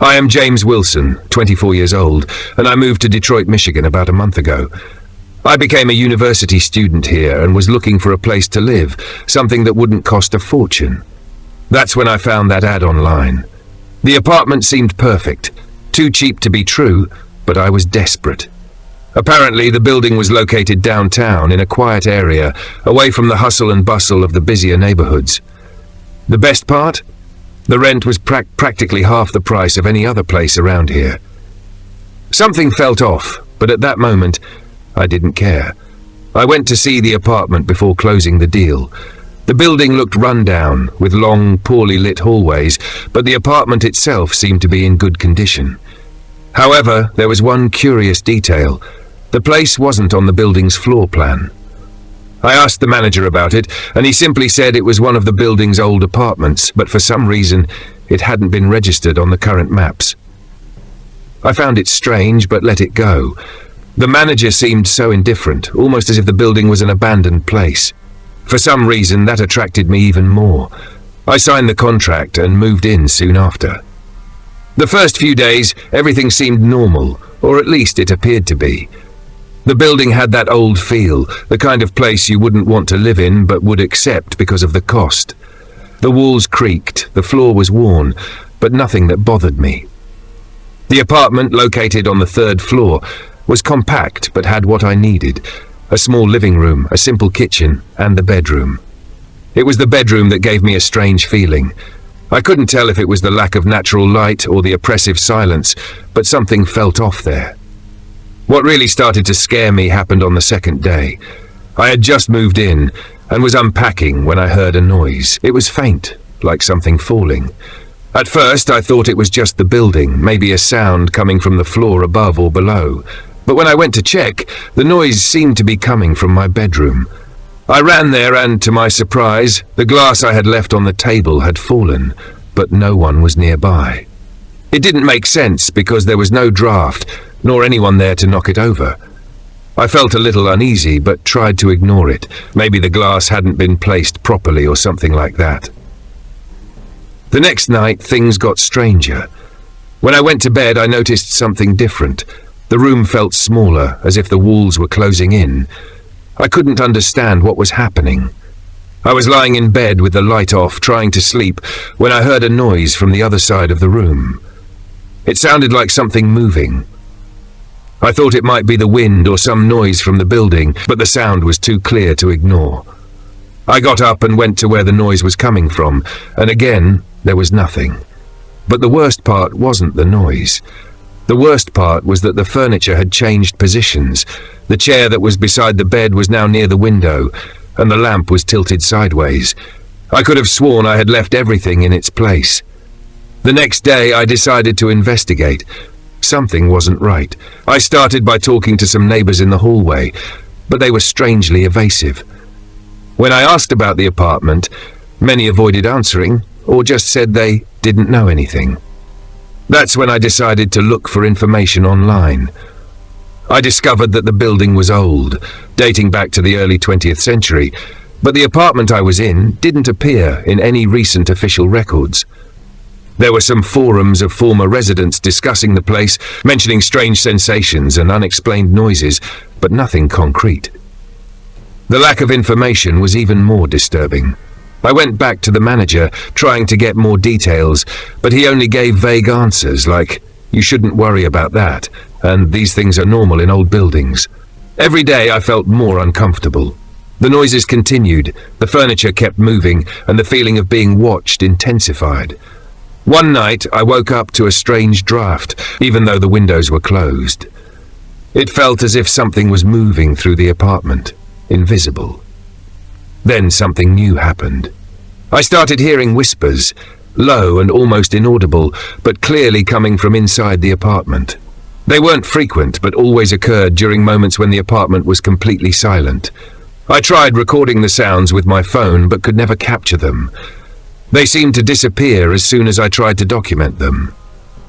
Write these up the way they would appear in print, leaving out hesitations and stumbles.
I am James Wilson, 24 years old, and I moved to Detroit, Michigan about a month ago. I became a university student here and was looking for a place to live, something that wouldn't cost a fortune. That's when I found that ad online. The apartment seemed perfect, too cheap to be true, but I was desperate. Apparently, the building was located downtown in a quiet area, away from the hustle and bustle of the busier neighborhoods. The best part? The rent was practically half the price of any other place around here. Something felt off, but at that moment, I didn't care. I went to see the apartment before closing the deal. The building looked run down, with long, poorly lit hallways, but the apartment itself seemed to be in good condition. However, there was one curious detail. The place wasn't on the building's floor plan. I asked the manager about it, and he simply said it was one of the building's old apartments, but for some reason, it hadn't been registered on the current maps. I found it strange, but let it go. The manager seemed so indifferent, almost as if the building was an abandoned place. For some reason, that attracted me even more. I signed the contract and moved in soon after. The first few days, everything seemed normal, or at least it appeared to be. The building had that old feel, the kind of place you wouldn't want to live in but would accept because of the cost. The walls creaked, the floor was worn, but nothing that bothered me. The apartment, located on the 3rd floor, was compact but had what I needed: a small living room, a simple kitchen, and the bedroom. It was the bedroom that gave me a strange feeling. I couldn't tell if it was the lack of natural light or the oppressive silence, but something felt off there. What really started to scare me happened on the 2nd day. I had just moved in and was unpacking when I heard a noise. It was faint, like something falling. At first, I thought it was just the building, maybe a sound coming from the floor above or below. But when I went to check, the noise seemed to be coming from my bedroom. I ran there and, to my surprise, the glass I had left on the table had fallen, but no one was nearby. It didn't make sense because there was no draft, nor anyone there to knock it over. I felt a little uneasy, but tried to ignore it. Maybe the glass hadn't been placed properly or something like that. The next night, things got stranger. When I went to bed, I noticed something different. The room felt smaller, as if the walls were closing in. I couldn't understand what was happening. I was lying in bed with the light off, trying to sleep, when I heard a noise from the other side of the room. It sounded like something moving. I thought it might be the wind or some noise from the building, but the sound was too clear to ignore. I got up and went to where the noise was coming from, and again, there was nothing. But the worst part wasn't the noise. The worst part was that the furniture had changed positions. The chair that was beside the bed was now near the window, and the lamp was tilted sideways. I could have sworn I had left everything in its place. The next day, I decided to investigate. Something wasn't right. I started by talking to some neighbors in the hallway, but they were strangely evasive. When I asked about the apartment, many avoided answering or just said they didn't know anything. That's when I decided to look for information online. I discovered that the building was old, dating back to the early 20th century, but the apartment I was in didn't appear in any recent official records. There were some forums of former residents discussing the place, mentioning strange sensations and unexplained noises, but nothing concrete. The lack of information was even more disturbing. I went back to the manager, trying to get more details, but he only gave vague answers like, "You shouldn't worry about that," and "These things are normal in old buildings." Every day I felt more uncomfortable. The noises continued, the furniture kept moving, and the feeling of being watched intensified. One night, I woke up to a strange draft, even though the windows were closed. It felt as if something was moving through the apartment, invisible. Then something new happened. I started hearing whispers, low and almost inaudible, but clearly coming from inside the apartment. They weren't frequent, but always occurred during moments when the apartment was completely silent. I tried recording the sounds with my phone, but could never capture them. They seemed to disappear as soon as I tried to document them.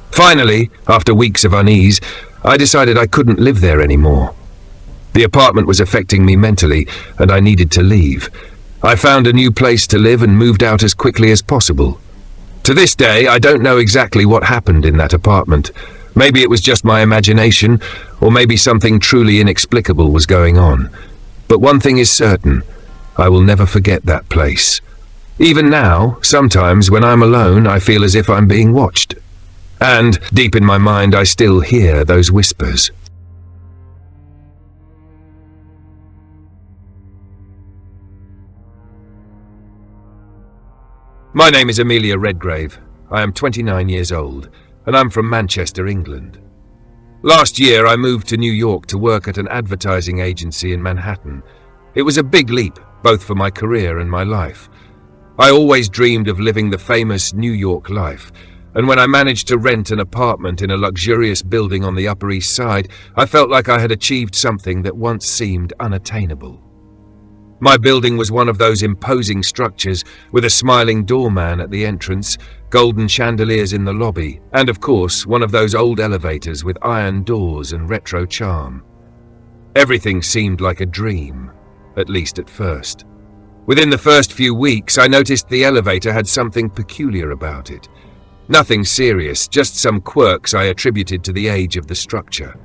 Finally, after weeks of unease, I decided I couldn't live there anymore. The apartment was affecting me mentally, and I needed to leave. I found a new place to live and moved out as quickly as possible. To this day, I don't know exactly what happened in that apartment. Maybe it was just my imagination, or maybe something truly inexplicable was going on. But one thing is certain, I will never forget that place. Even now, sometimes when I'm alone, I feel as if I'm being watched. And, deep in my mind, I still hear those whispers. My name is Amelia Redgrave. I am 29 years old, and I'm from Manchester, England. Last year, I moved to New York to work at an advertising agency in Manhattan. It was a big leap, both for my career and my life. I always dreamed of living the famous New York life, and when I managed to rent an apartment in a luxurious building on the Upper East Side, I felt like I had achieved something that once seemed unattainable. My building was one of those imposing structures with a smiling doorman at the entrance, golden chandeliers in the lobby, and of course, one of those old elevators with iron doors and retro charm. Everything seemed like a dream, at least at first. Within the first few weeks, I noticed the elevator had something peculiar about it. Nothing serious, just some quirks I attributed to the age of the structure.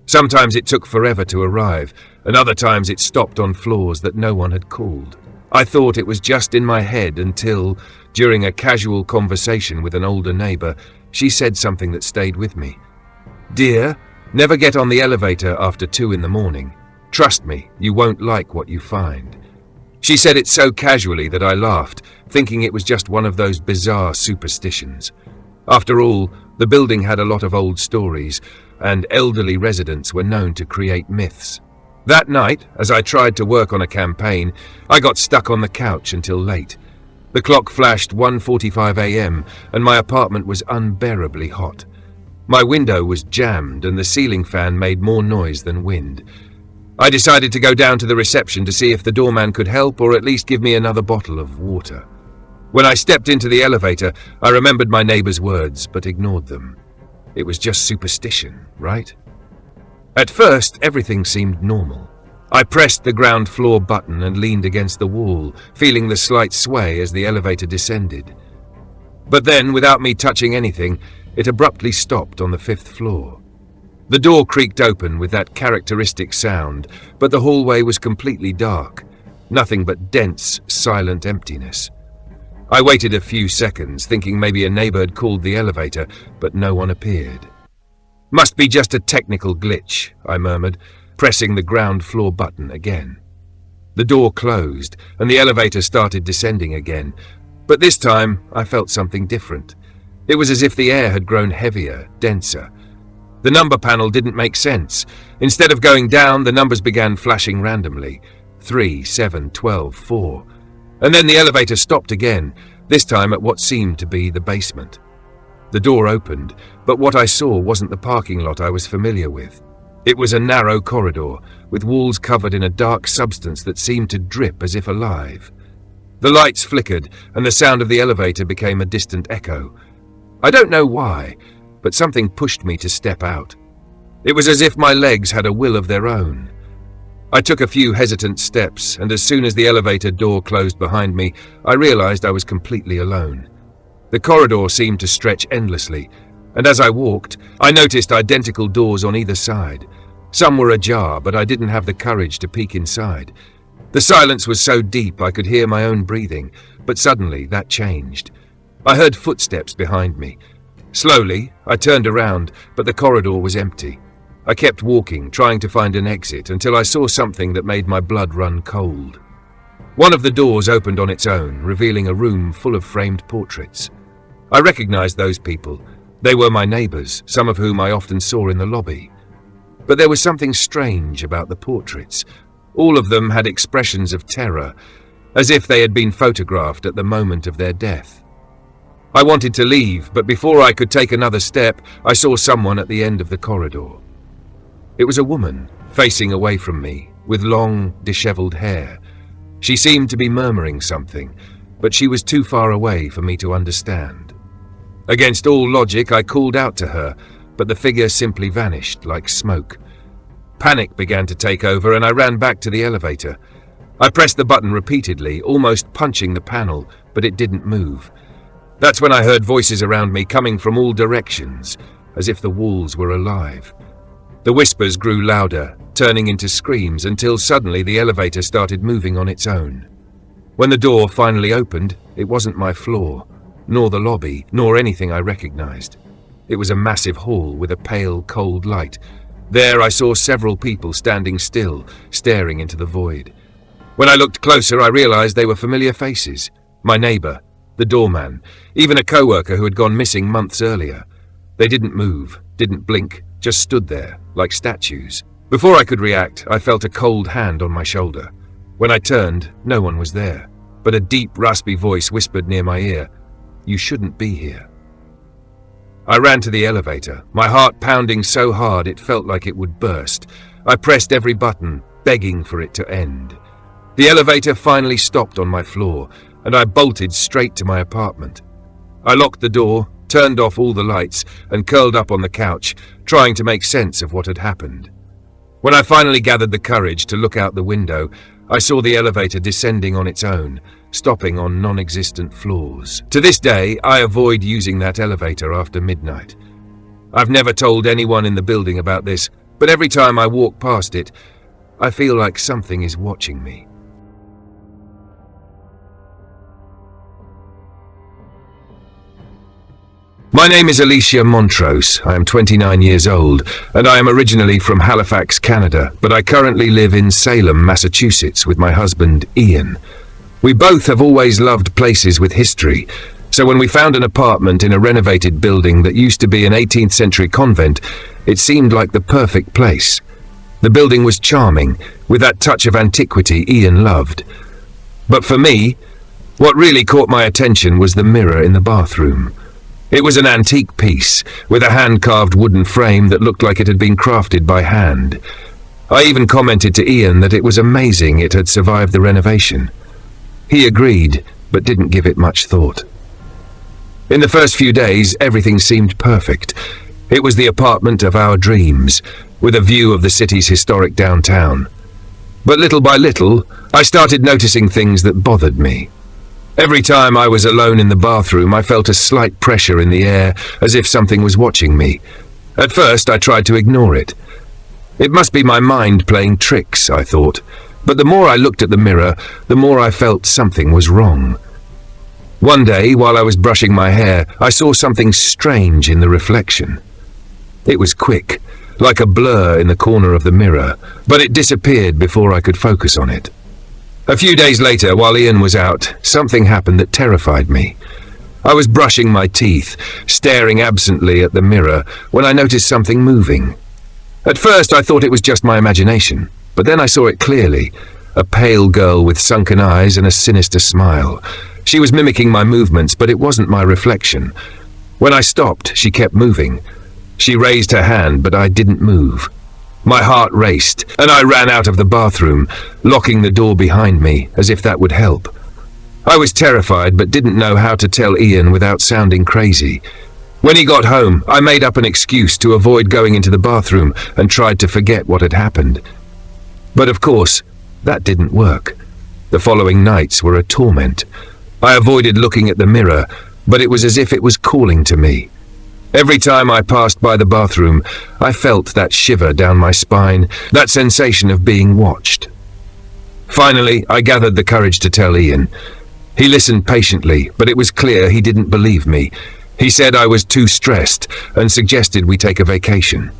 Sometimes it took forever to arrive, and other times it stopped on floors that no one had called. I thought it was just in my head until, during a casual conversation with an older neighbor, she said something that stayed with me. "Dear, never get on the elevator after 2 in the morning. Trust me, you won't like what you find." She said it so casually that I laughed, thinking it was just one of those bizarre superstitions. After all, the building had a lot of old stories, and elderly residents were known to create myths. That night, as I tried to work on a campaign, I got stuck on the couch until late. The clock flashed 1:45 a.m., and my apartment was unbearably hot. My window was jammed, and the ceiling fan made more noise than wind. I decided to go down to the reception to see if the doorman could help or at least give me another bottle of water. When I stepped into the elevator, I remembered my neighbor's words, but ignored them. It was just superstition, right? At first, everything seemed normal. I pressed the ground floor button and leaned against the wall, feeling the slight sway as the elevator descended. But then, without me touching anything, it abruptly stopped on the 5th floor. The door creaked open with that characteristic sound, but the hallway was completely dark. Nothing but dense, silent emptiness. I waited a few seconds, thinking maybe a neighbor had called the elevator, but no one appeared. "Must be just a technical glitch," I murmured, pressing the ground floor button again. The door closed, and the elevator started descending again, but this time I felt something different. It was as if the air had grown heavier, denser. The number panel didn't make sense. Instead of going down, the numbers began flashing randomly. 3, 7, 12, 4. And then the elevator stopped again, this time at what seemed to be the basement. The door opened, but what I saw wasn't the parking lot I was familiar with. It was a narrow corridor, with walls covered in a dark substance that seemed to drip as if alive. The lights flickered, and the sound of the elevator became a distant echo. I don't know why, but something pushed me to step out. It was as if my legs had a will of their own. I took a few hesitant steps, and as soon as the elevator door closed behind me, I realized I was completely alone. The corridor seemed to stretch endlessly, and as I walked, I noticed identical doors on either side. Some were ajar, but I didn't have the courage to peek inside. The silence was so deep I could hear my own breathing, but suddenly that changed. I heard footsteps behind me. Slowly, I turned around, but the corridor was empty. I kept walking, trying to find an exit, until I saw something that made my blood run cold. One of the doors opened on its own, revealing a room full of framed portraits. I recognized those people. They were my neighbors, some of whom I often saw in the lobby. But there was something strange about the portraits. All of them had expressions of terror, as if they had been photographed at the moment of their death. I wanted to leave, but before I could take another step, I saw someone at the end of the corridor. It was a woman, facing away from me, with long, disheveled hair. She seemed to be murmuring something, but she was too far away for me to understand. Against all logic, I called out to her, but the figure simply vanished like smoke. Panic began to take over, and I ran back to the elevator. I pressed the button repeatedly, almost punching the panel, but it didn't move. That's when I heard voices around me coming from all directions, as if the walls were alive. The whispers grew louder, turning into screams until suddenly the elevator started moving on its own. When the door finally opened, it wasn't my floor, nor the lobby, nor anything I recognized. It was a massive hall with a pale, cold light. There I saw several people standing still, staring into the void. When I looked closer, I realized they were familiar faces. My neighbor, the doorman, even a coworker who had gone missing months earlier. They didn't move, didn't blink, just stood there, like statues. Before I could react, I felt a cold hand on my shoulder. When I turned, no one was there, but a deep, raspy voice whispered near my ear, "You shouldn't be here." I ran to the elevator, my heart pounding so hard it felt like it would burst. I pressed every button, begging for it to end. The elevator finally stopped on my floor, and I bolted straight to my apartment. I locked the door, turned off all the lights, and curled up on the couch, trying to make sense of what had happened. When I finally gathered the courage to look out the window, I saw the elevator descending on its own, stopping on non-existent floors. To this day, I avoid using that elevator after midnight. I've never told anyone in the building about this, but every time I walk past it, I feel like something is watching me. My name is Alicia Montrose. I am 29 years old, and I am originally from Halifax, Canada, but I currently live in Salem, Massachusetts with my husband, Ian. We both have always loved places with history, so when we found an apartment in a renovated building that used to be an 18th century convent, it seemed like the perfect place. The building was charming, with that touch of antiquity Ian loved. But for me, what really caught my attention was the mirror in the bathroom. It was an antique piece, with a hand-carved wooden frame that looked like it had been crafted by hand. I even commented to Ian that it was amazing it had survived the renovation. He agreed, but didn't give it much thought. In the first few days, everything seemed perfect. It was the apartment of our dreams, with a view of the city's historic downtown. But little by little, I started noticing things that bothered me. Every time I was alone in the bathroom, I felt a slight pressure in the air, as if something was watching me. At first, I tried to ignore it. It must be my mind playing tricks, I thought. But the more I looked at the mirror, the more I felt something was wrong. One day, while I was brushing my hair, I saw something strange in the reflection. It was quick, like a blur in the corner of the mirror, but it disappeared before I could focus on it. A few days later, while Ian was out, something happened that terrified me. I was brushing my teeth, staring absently at the mirror, when I noticed something moving. At first, I thought it was just my imagination, but then I saw it clearly. A pale girl with sunken eyes and a sinister smile. She was mimicking my movements, but it wasn't my reflection. When I stopped, she kept moving. She raised her hand, but I didn't move. My heart raced, and I ran out of the bathroom, locking the door behind me, as if that would help. I was terrified, but didn't know how to tell Ian without sounding crazy. When he got home, I made up an excuse to avoid going into the bathroom and tried to forget what had happened. But of course, that didn't work. The following nights were a torment. I avoided looking at the mirror, but it was as if it was calling to me. Every time I passed by the bathroom, I felt that shiver down my spine, that sensation of being watched. Finally, I gathered the courage to tell Ian. He listened patiently, but it was clear he didn't believe me. He said I was too stressed and suggested we take a vacation.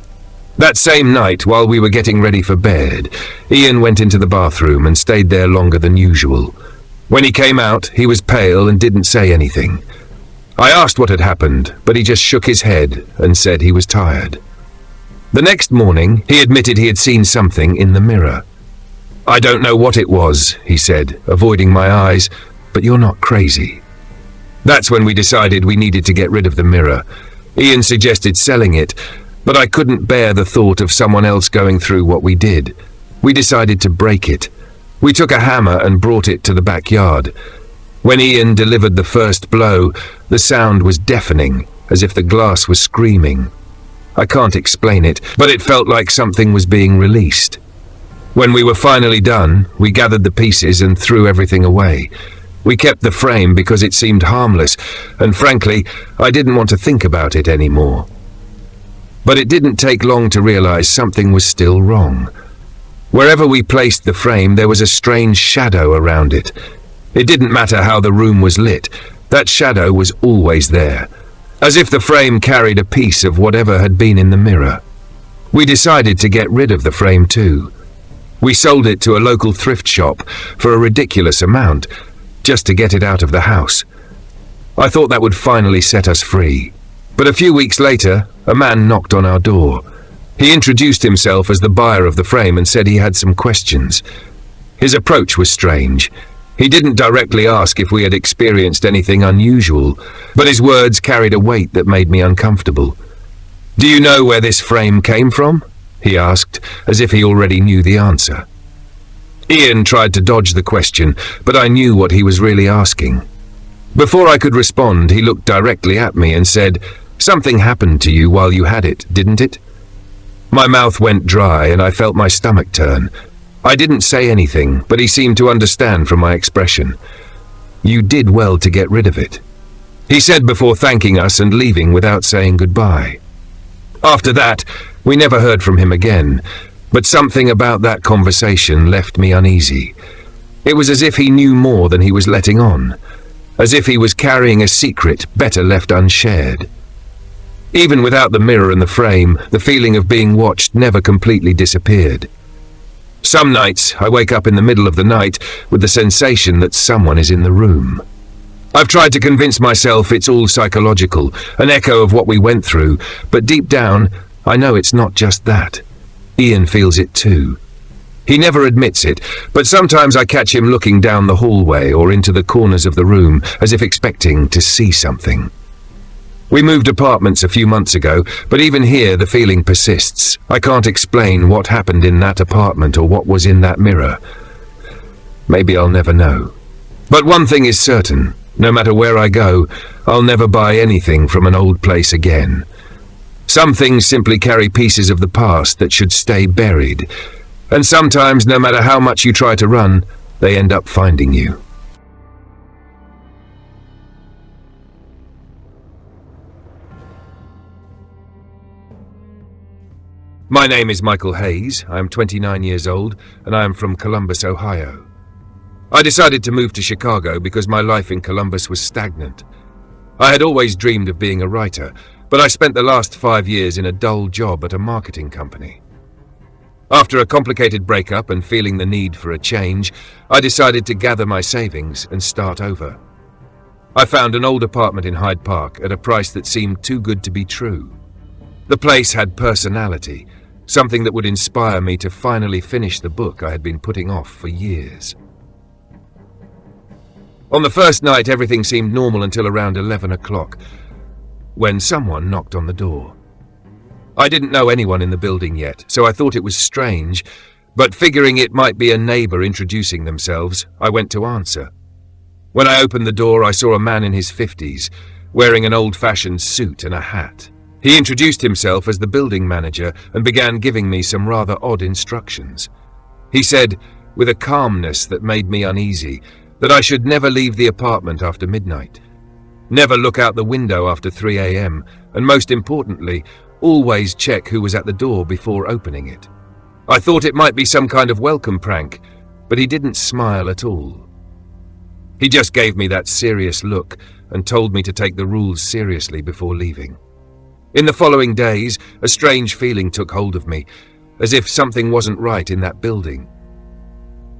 That same night, while we were getting ready for bed, Ian went into the bathroom and stayed there longer than usual. When he came out, he was pale and didn't say anything. I asked what had happened, but he just shook his head and said he was tired. The next morning, he admitted he had seen something in the mirror. "I don't know what it was," he said, avoiding my eyes, "but you're not crazy." That's when we decided we needed to get rid of the mirror. Ian suggested selling it, but I couldn't bear the thought of someone else going through what we did. We decided to break it. We took a hammer and brought it to the backyard. When Ian delivered the first blow, the sound was deafening, as if the glass was screaming. I can't explain it, but it felt like something was being released. When we were finally done, we gathered the pieces and threw everything away. We kept the frame because it seemed harmless, and frankly, I didn't want to think about it anymore. But it didn't take long to realize something was still wrong. Wherever we placed the frame, there was a strange shadow around it. It didn't matter how the room was lit, that shadow was always there, as if the frame carried a piece of whatever had been in the mirror. We decided to get rid of the frame too. We sold it to a local thrift shop for a ridiculous amount, just to get it out of the house. I thought that would finally set us free. But a few weeks later, a man knocked on our door. He introduced himself as the buyer of the frame and said he had some questions. His approach was strange. He didn't directly ask if we had experienced anything unusual, but his words carried a weight that made me uncomfortable. "Do you know where this frame came from?" he asked, as if he already knew the answer. Ian tried to dodge the question, but I knew what he was really asking. Before I could respond, he looked directly at me and said, "Something happened to you while you had it, didn't it?" My mouth went dry and I felt my stomach turn. I didn't say anything, but he seemed to understand from my expression. "You did well to get rid of it," he said before thanking us and leaving without saying goodbye. After that, we never heard from him again, but something about that conversation left me uneasy. It was as if he knew more than he was letting on, as if he was carrying a secret better left unshared. Even without the mirror and the frame, the feeling of being watched never completely disappeared. Some nights, I wake up in the middle of the night with the sensation that someone is in the room. I've tried to convince myself it's all psychological, an echo of what we went through, but deep down, I know it's not just that. Ian feels it too. He never admits it, but sometimes I catch him looking down the hallway or into the corners of the room as if expecting to see something. We moved apartments a few months ago, but even here the feeling persists. I can't explain what happened in that apartment or what was in that mirror. Maybe I'll never know. But one thing is certain, no matter where I go, I'll never buy anything from an old place again. Some things simply carry pieces of the past that should stay buried, and sometimes, no matter how much you try to run, they end up finding you. My name is Michael Hayes. I am 29 years old, and I am from Columbus, Ohio. I decided to move to Chicago because my life in Columbus was stagnant. I had always dreamed of being a writer, but I spent the last 5 years in a dull job at a marketing company. After a complicated breakup and feeling the need for a change, I decided to gather my savings and start over. I found an old apartment in Hyde Park at a price that seemed too good to be true. The place had personality, something that would inspire me to finally finish the book I had been putting off for years. On the first night, everything seemed normal until around 11 o'clock, when someone knocked on the door. I didn't know anyone in the building yet, so I thought it was strange, but figuring it might be a neighbor introducing themselves, I went to answer. When I opened the door, I saw a man in his 50s, wearing an old-fashioned suit and a hat. He introduced himself as the building manager and began giving me some rather odd instructions. He said, with a calmness that made me uneasy, that I should never leave the apartment after midnight, never look out the window after 3 a.m., and most importantly, always check who was at the door before opening it. I thought it might be some kind of welcome prank, but he didn't smile at all. He just gave me that serious look and told me to take the rules seriously before leaving. In the following days, a strange feeling took hold of me, as if something wasn't right in that building.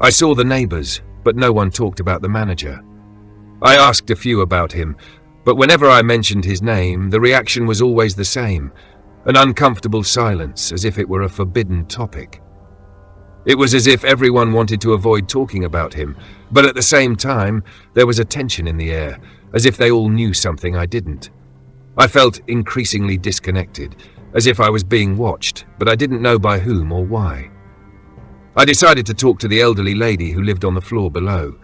I saw the neighbors, but no one talked about the manager. I asked a few about him, but whenever I mentioned his name, the reaction was always the same, an uncomfortable silence, as if it were a forbidden topic. It was as if everyone wanted to avoid talking about him, but at the same time, there was a tension in the air, as if they all knew something I didn't. I felt increasingly disconnected, as if I was being watched, but I didn't know by whom or why. I decided to talk to the elderly lady who lived on the floor below.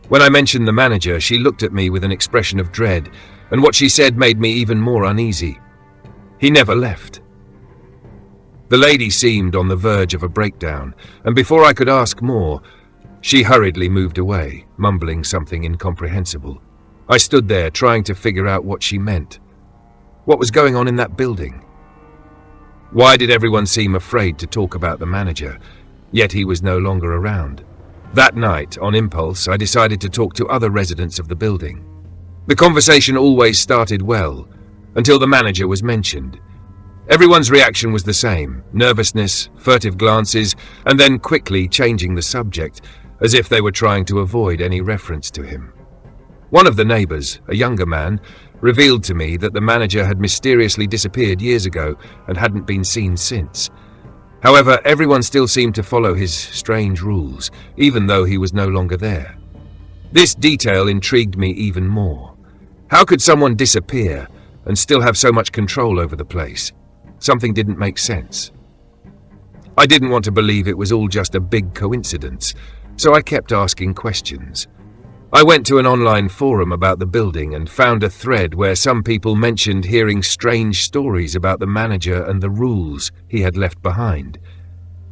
When I mentioned the manager, she looked at me with an expression of dread, and what she said made me even more uneasy. He never left. The lady seemed on the verge of a breakdown, and before I could ask more, She hurriedly moved away, mumbling something incomprehensible. I stood there, trying to figure out what she meant. What was going on in that building? Why did everyone seem afraid to talk about the manager, yet he was no longer around? That night, on impulse, I decided to talk to other residents of the building. The conversation always started well, until the manager was mentioned. Everyone's reaction was the same: nervousness, furtive glances, and then quickly changing the subject, as if they were trying to avoid any reference to him. One of the neighbors, a younger man, revealed to me that the manager had mysteriously disappeared years ago and hadn't been seen since. However, everyone still seemed to follow his strange rules, even though he was no longer there. This detail intrigued me even more. How could someone disappear and still have so much control over the place? Something didn't make sense. I didn't want to believe it was all just a big coincidence, so I kept asking questions. I went to an online forum about the building and found a thread where some people mentioned hearing strange stories about the manager and the rules he had left behind.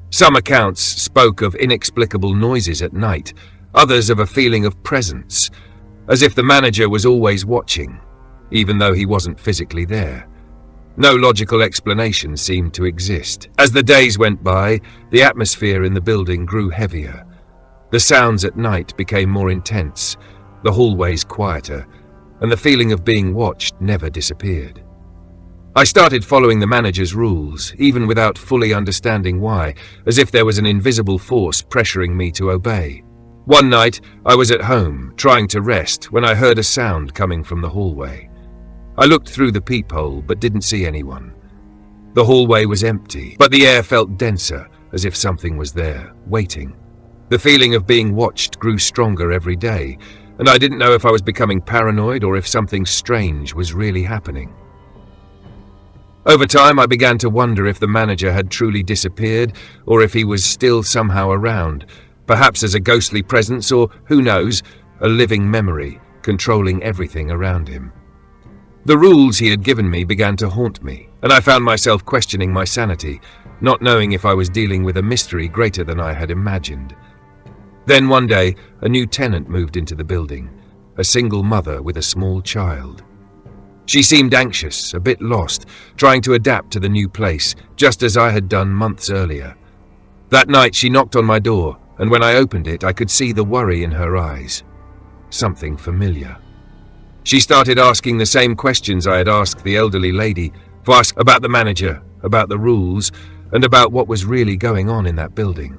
Some accounts spoke of inexplicable noises at night, others of a feeling of presence, as if the manager was always watching, even though he wasn't physically there. No logical explanation seemed to exist. As the days went by, the atmosphere in the building grew heavier. The sounds at night became more intense, the hallways quieter, and the feeling of being watched never disappeared. I started following the manager's rules, even without fully understanding why, as if there was an invisible force pressuring me to obey. One night, I was at home, trying to rest, when I heard a sound coming from the hallway. I looked through the peephole, but didn't see anyone. The hallway was empty, but the air felt denser, as if something was there, waiting. The feeling of being watched grew stronger every day, and I didn't know if I was becoming paranoid or if something strange was really happening. Over time, I began to wonder if the manager had truly disappeared or if he was still somehow around, perhaps as a ghostly presence or, who knows, a living memory controlling everything around him. The rules he had given me began to haunt me, and I found myself questioning my sanity, not knowing if I was dealing with a mystery greater than I had imagined. Then one day, a new tenant moved into the building, a single mother with a small child. She seemed anxious, a bit lost, trying to adapt to the new place, just as I had done months earlier. That night she knocked on my door, and when I opened it, I could see the worry in her eyes. Something familiar. She started asking the same questions I had asked the elderly lady, asked about the manager, about the rules, and about what was really going on in that building.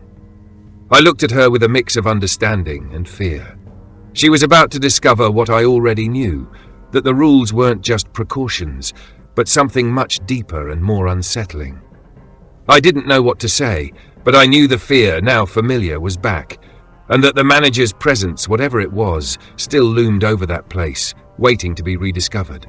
I looked at her with a mix of understanding and fear. She was about to discover what I already knew, that the rules weren't just precautions, but something much deeper and more unsettling. I didn't know what to say, but I knew the fear, now familiar, was back, and that the manager's presence, whatever it was, still loomed over that place, waiting to be rediscovered.